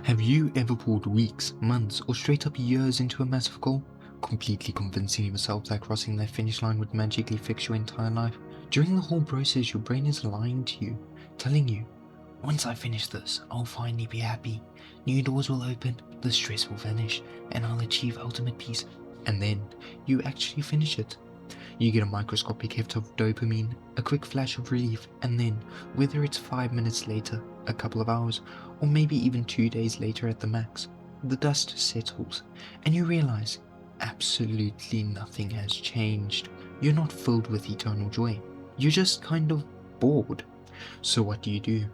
Have you ever poured weeks, months, or straight up years into a massive goal, completely convincing yourself that crossing that finish line would magically fix your entire life? During the whole process, your brain is lying to you, telling you, once I finish this, I'll finally be happy. New doors will open, the stress will vanish, and I'll achieve ultimate peace. And then, you actually finish it. You get a microscopic hit of dopamine, a quick flash of relief, and then, whether it's 5 minutes later, a couple of hours, or maybe even 2 days later at the max, the dust settles, and you realize absolutely nothing has changed. You're not filled with eternal joy. You're just kind of bored. So what do?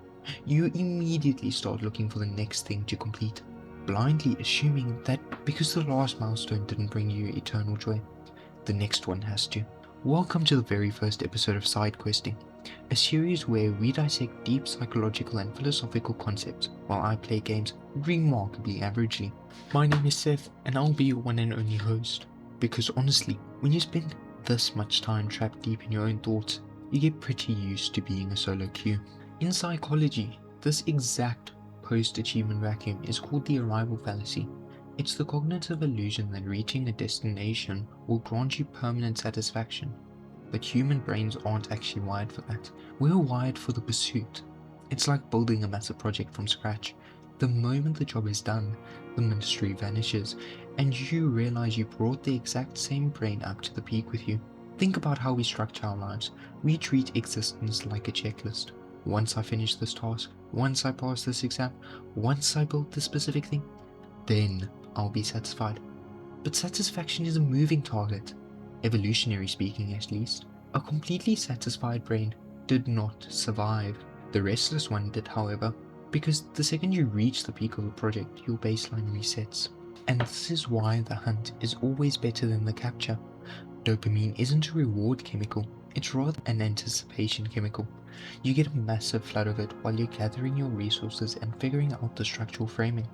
You immediately start looking for the next thing to complete, blindly assuming that because the last milestone didn't bring you eternal joy, the next one has to. Welcome to the very first episode of Side Questing, a series where we dissect deep psychological and philosophical concepts while I play games remarkably averagely. My name is Seth, and I'll be your one and only host, because honestly, when you spend this much time trapped deep in your own thoughts, you get pretty used to being a solo queue. In psychology, this exact post-achievement vacuum is called the arrival fallacy. It's the cognitive illusion that reaching a destination will grant you permanent satisfaction. But human brains aren't actually wired for that. We're wired for the pursuit. It's like building a massive project from scratch. The moment the job is done, the mystery vanishes, and you realize you brought the exact same brain up to the peak with you. Think about how we structure our lives. We treat existence like a checklist. Once I finish this task, once I pass this exam, once I build this specific thing, then I'll be satisfied. But satisfaction is a moving target. Evolutionary speaking, at least, a completely satisfied brain did not survive. The restless one did, however, because the second you reach the peak of a project, your baseline resets. And this is why the hunt is always better than the capture. Dopamine isn't a reward chemical, it's rather an anticipation chemical. You get a massive flood of it while you're gathering your resources and figuring out the structural framing.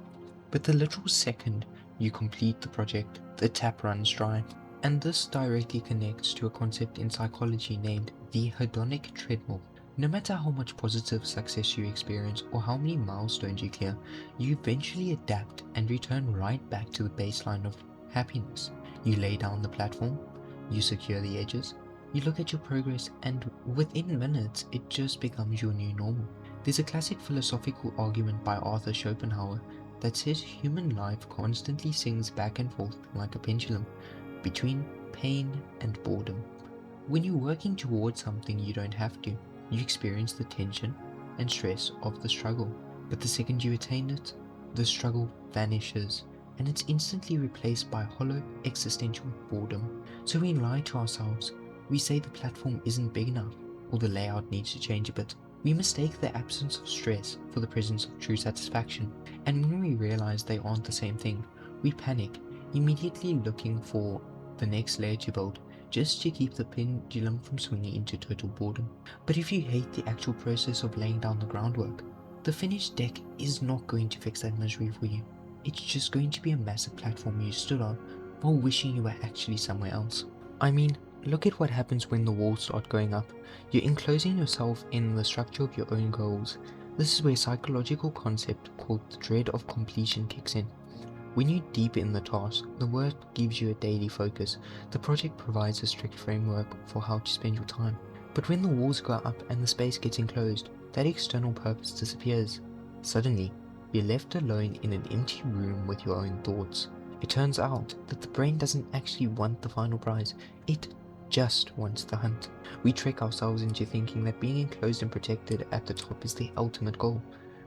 But the literal second you complete the project, the tap runs dry. And this directly connects to a concept in psychology named the hedonic treadmill. No matter how much positive success you experience or how many milestones you clear, you eventually adapt and return right back to the baseline of happiness. You lay down the platform, you secure the edges, you look at your progress, and within minutes it just becomes your new normal. There's a classic philosophical argument by Arthur Schopenhauer that says human life constantly swings back and forth like a pendulum between pain and boredom. When you're working towards something you don't have to, you experience the tension and stress of the struggle. But the second you attain it, the struggle vanishes and it's instantly replaced by hollow existential boredom. So we lie to ourselves. We say the platform isn't big enough or the layout needs to change a bit. We mistake the absence of stress for the presence of true satisfaction. And when we realize they aren't the same thing, we panic, immediately looking for the next layer to build, just to keep the pendulum from swinging into total boredom. But if you hate the actual process of laying down the groundwork, the finished deck is not going to fix that misery for you. It's just going to be a massive platform you stood on while wishing you were actually somewhere else. I mean, look at what happens when the walls start going up. You're enclosing yourself in the structure of your own goals. This is where a psychological concept called the dread of completion kicks in. When you're deep in the task, the work gives you a daily focus. The project provides a strict framework for how to spend your time. But when the walls go up and the space gets enclosed, that external purpose disappears. Suddenly, you're left alone in an empty room with your own thoughts. It turns out that the brain doesn't actually want the final prize, it just wants the hunt. We trick ourselves into thinking that being enclosed and protected at the top is the ultimate goal.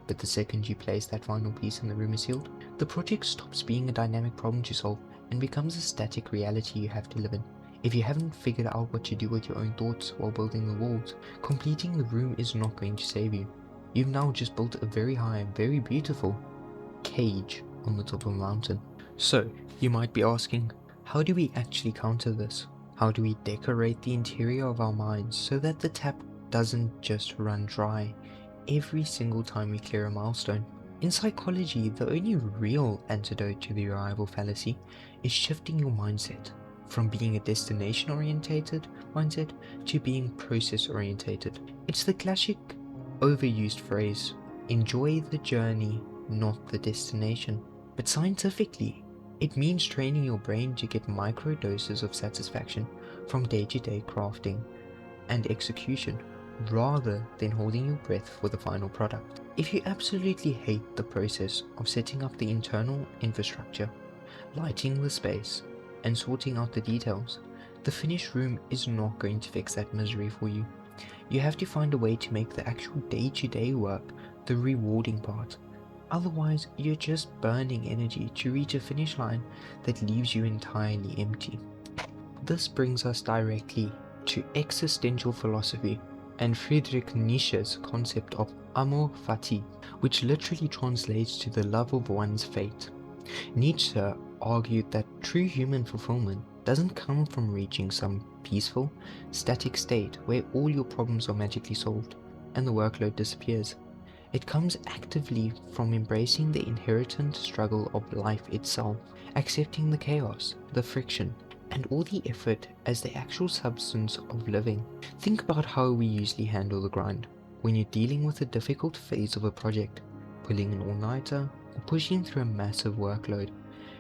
But the second you place that final piece and the room is sealed, the project stops being a dynamic problem to solve and becomes a static reality you have to live in. If you haven't figured out what to do with your own thoughts while building the walls, completing the room is not going to save you. You've now just built a very high, very beautiful cage on the top of a mountain. So, you might be asking, how do we actually counter this? How do we decorate the interior of our minds so that the tap doesn't just run dry every single time we clear a milestone? In psychology, the only real antidote to the arrival fallacy is shifting your mindset from being a destination-orientated mindset to being process-orientated. It's the classic overused phrase, enjoy the journey, not the destination. But scientifically, it means training your brain to get micro doses of satisfaction from day-to-day crafting and execution, rather than holding your breath for the final product. If you absolutely hate the process of setting up the internal infrastructure, lighting the space, and sorting out the details, the finished room is not going to fix that misery for you. You have to find a way to make the actual day-to-day work the rewarding part. Otherwise, you're just burning energy to reach a finish line that leaves you entirely empty. This brings us directly to existential philosophy and Friedrich Nietzsche's concept of amor fati, which literally translates to the love of one's fate. Nietzsche argued that true human fulfillment doesn't come from reaching some peaceful, static state where all your problems are magically solved and the workload disappears. It comes actively from embracing the inherent struggle of life itself, accepting the chaos, the friction, and all the effort as the actual substance of living. Think about how we usually handle the grind when you're dealing with a difficult phase of a project, pulling an all-nighter, or pushing through a massive workload.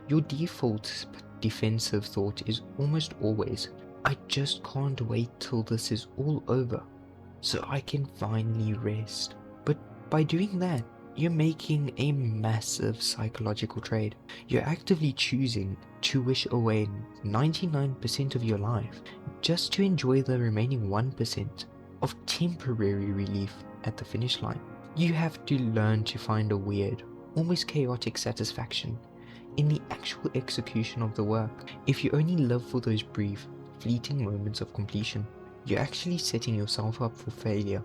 Your default defensive thought is almost always, I just can't wait till this is all over, so I can finally rest. But by doing that, you're making a massive psychological trade. You're actively choosing to wish away 99% of your life just to enjoy the remaining 1% of temporary relief at the finish line. You have to learn to find a weird, almost chaotic satisfaction in the actual execution of the work. If you only live for those brief, fleeting moments of completion, you're actually setting yourself up for failure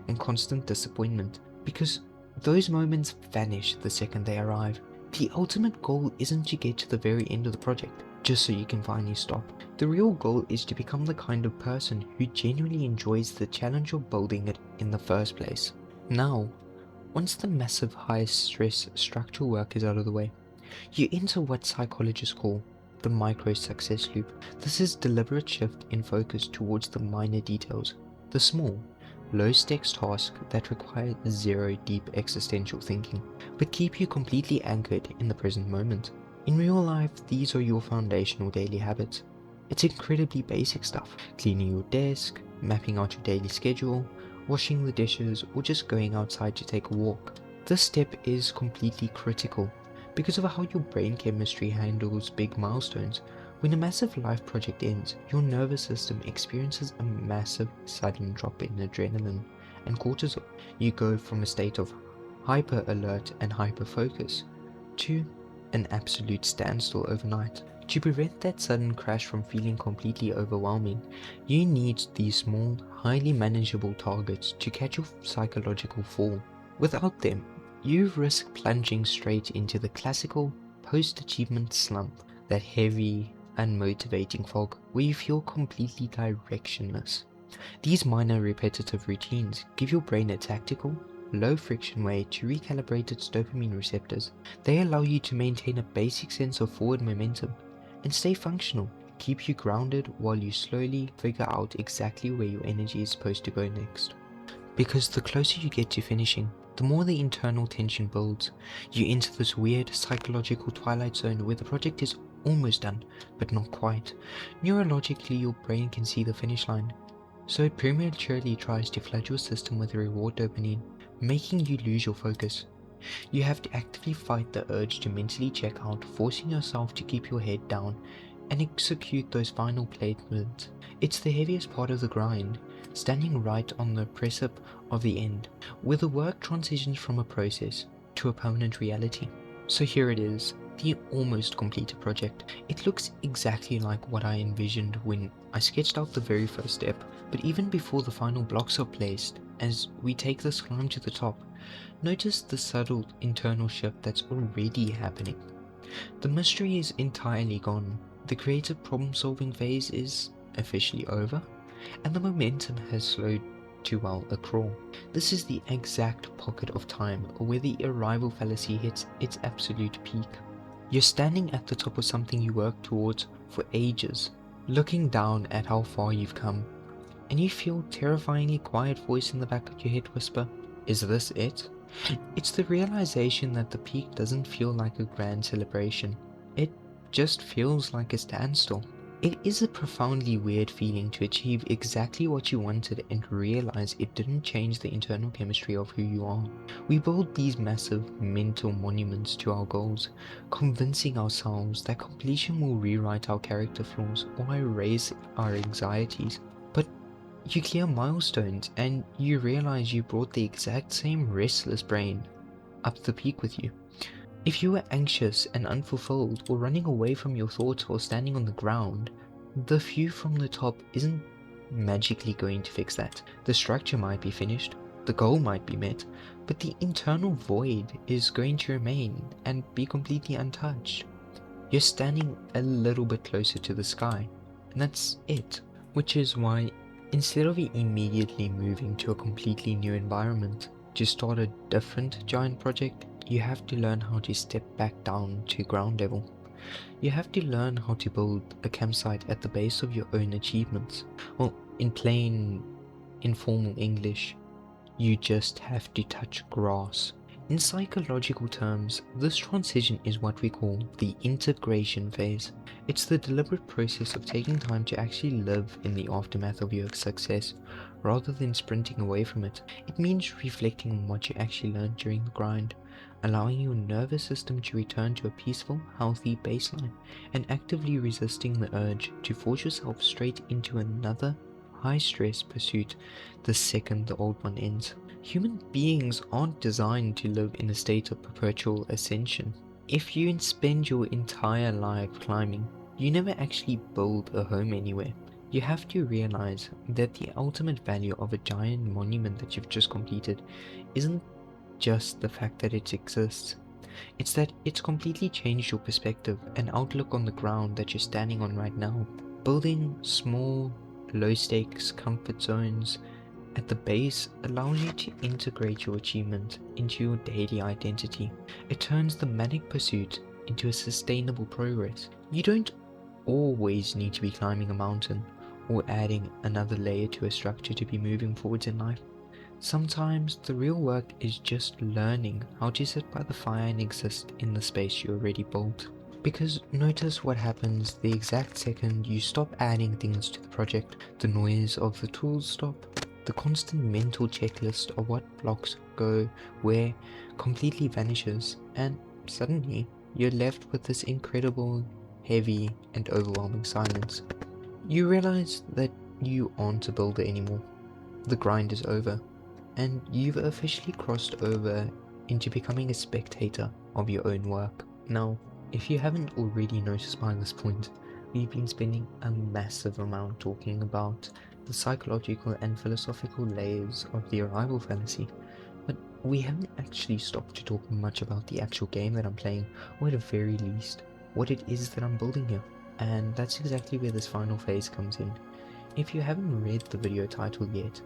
and constant disappointment, because those moments vanish the second they arrive. The ultimate goal isn't to get to the very end of the project just so you can finally stop. The real goal is to become the kind of person who genuinely enjoys the challenge of building it in the first place. Now, once the massive high-stress structural work is out of the way, you enter what psychologists call the micro-success loop. This is deliberate shift in focus towards the minor details, the small, low-stakes tasks that require zero deep existential thinking, but keep you completely anchored in the present moment. In real life, these are your foundational daily habits. It's incredibly basic stuff: cleaning your desk, mapping out your daily schedule, washing the dishes, or just going outside to take a walk. This step is completely critical because of how your brain chemistry handles big milestones. When a massive life project ends, your nervous system experiences a massive sudden drop in adrenaline and cortisol. You go from a state of hyper alert and hyper focus to an absolute standstill overnight. To prevent that sudden crash from feeling completely overwhelming, you need these small, highly manageable targets to catch your psychological fall. Without them, you risk plunging straight into the classical post-achievement slump, that heavy, unmotivating fog where you feel completely directionless. These minor repetitive routines give your brain a tactical, low-friction way to recalibrate its dopamine receptors. They allow you to maintain a basic sense of forward momentum and stay functional, keep you grounded while you slowly figure out exactly where your energy is supposed to go next. Because the closer you get to finishing, the more the internal tension builds. You enter this weird psychological twilight zone where the project is almost done, but not quite. Neurologically, your brain can see the finish line, so it prematurely tries to flood your system with reward dopamine, making you lose your focus. You have to actively fight the urge to mentally check out, forcing yourself to keep your head down and execute those final placements. It's the heaviest part of the grind, standing right on the precipice of the end, where the work transitions from a process to a permanent reality. So here it is, the almost completed project. It looks exactly like what I envisioned when I sketched out the very first step, but even before the final blocks are placed, as we take this climb to the top, notice the subtle internal shift that's already happening. The mystery is entirely gone, the creative problem-solving phase is officially over, and the momentum has slowed to, well, a crawl. This is the exact pocket of time where the arrival fallacy hits its absolute peak. You're standing at the top of something you worked towards for ages, looking down at how far you've come, and you feel terrifyingly quiet voice in the back of your head whisper, "Is this it?" It's the realization that the peak doesn't feel like a grand celebration. It just feels like a standstill. It is a profoundly weird feeling to achieve exactly what you wanted and realize it didn't change the internal chemistry of who you are. We build these massive mental monuments to our goals, convincing ourselves that completion will rewrite our character flaws or erase our anxieties. But you clear milestones and you realize you brought the exact same restless brain up the peak with you. If you were anxious and unfulfilled or running away from your thoughts while standing on the ground, the view from the top isn't magically going to fix that. The structure might be finished, the goal might be met, but the internal void is going to remain and be completely untouched. You're standing a little bit closer to the sky, and that's it. Which is why, instead of immediately moving to a completely new environment to start a different giant project, you have to learn how to step back down to ground level. You have to learn how to build a campsite at the base of your own achievements. Well, in plain, informal English, you just have to touch grass. In psychological terms, this transition is what we call the integration phase. It's the deliberate process of taking time to actually live in the aftermath of your success, rather than sprinting away from it. It means reflecting on what you actually learned during the grind, allowing your nervous system to return to a peaceful, healthy baseline, and actively resisting the urge to force yourself straight into another high-stress pursuit the second the old one ends. Human beings aren't designed to live in a state of perpetual ascension. If you spend your entire life climbing, you never actually build a home anywhere. You have to realize that the ultimate value of a giant monument that you've just completed isn't just the fact that it exists. It's that it's completely changed your perspective and outlook on the ground that you're standing on right now. Building small, low-stakes comfort zones at the base allows you to integrate your achievement into your daily identity. It turns the manic pursuit into a sustainable progress. You don't always need to be climbing a mountain or adding another layer to a structure to be moving forwards in life. Sometimes the real work is just learning how to sit by the fire and exist in the space you already built. Because notice what happens the exact second you stop adding things to the project. The noise of the tools stop, the constant mental checklist of what blocks go where completely vanishes, and suddenly you're left with this incredible, heavy, and overwhelming silence. You realize that you aren't a builder anymore. The grind is over, and you've officially crossed over into becoming a spectator of your own work. Now, if you haven't already noticed by this point, we've been spending a massive amount talking about the psychological and philosophical layers of the arrival fallacy, but we haven't actually stopped to talk much about the actual game that I'm playing, or at the very least, what it is that I'm building here. And that's exactly where this final phase comes in. If you haven't read the video title yet,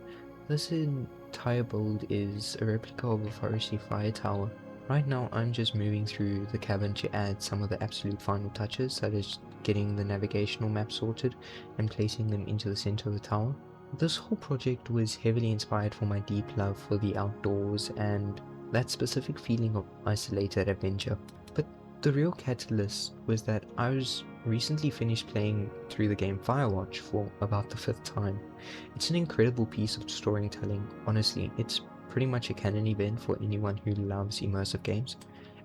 this entire build is a replica of a forestry fire tower. Right now I'm just moving through the cabin to add some of the absolute final touches, such as getting the navigational map sorted and placing them into the center of the tower. This whole project was heavily inspired from my deep love for the outdoors and that specific feeling of isolated adventure. But the real catalyst was that I was recently finished playing through the game Firewatch for about the 5th time. It's an incredible piece of storytelling. Honestly, it's pretty much a canon event for anyone who loves immersive games,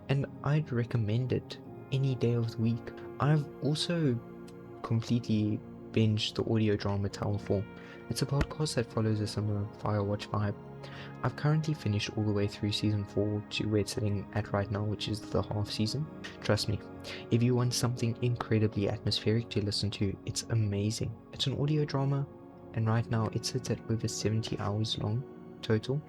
and I'd recommend it any day of the week. I've also completely binged the audio drama Tower 4. It's a podcast that follows a similar Firewatch vibe. I've currently finished all the way through season 4 to where it's sitting at right now, which is the half season. Trust me, if you want something incredibly atmospheric to listen to, it's amazing. It's an audio drama, and right now it sits at over 70 hours long total.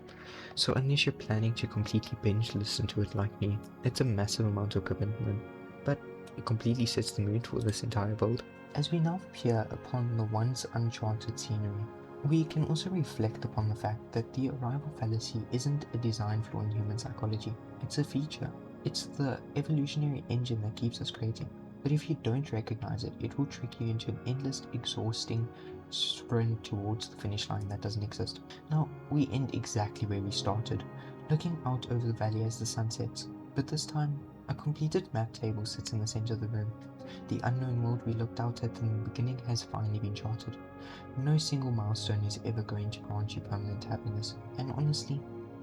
So unless you're planning to completely binge listen to it like me, it's a massive amount of commitment, but it completely sets the mood for this entire build. As we now peer upon the once uncharted scenery, we can also reflect upon the fact that the arrival fallacy isn't a design flaw in human psychology, it's a feature. It's the evolutionary engine that keeps us creating. But if you don't recognize it, it will trick you into an endless, exhausting sprint towards the finish line that doesn't exist. Now, we end exactly where we started, looking out over the valley as the sun sets, but this time, a completed map table sits in the center of the room. The unknown world we looked out at in the beginning has finally been charted. No single milestone is ever going to grant you permanent happiness, and honestly,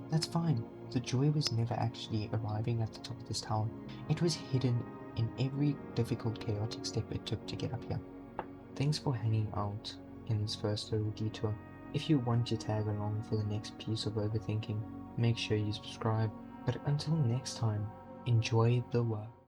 that's fine. The joy was never actually arriving at the top of this tower. It was hidden in every difficult, chaotic step it took to get up here. Thanks for hanging out in this first little detour. If you want to tag along for the next piece of overthinking, make sure you subscribe. But until next time, enjoy the work.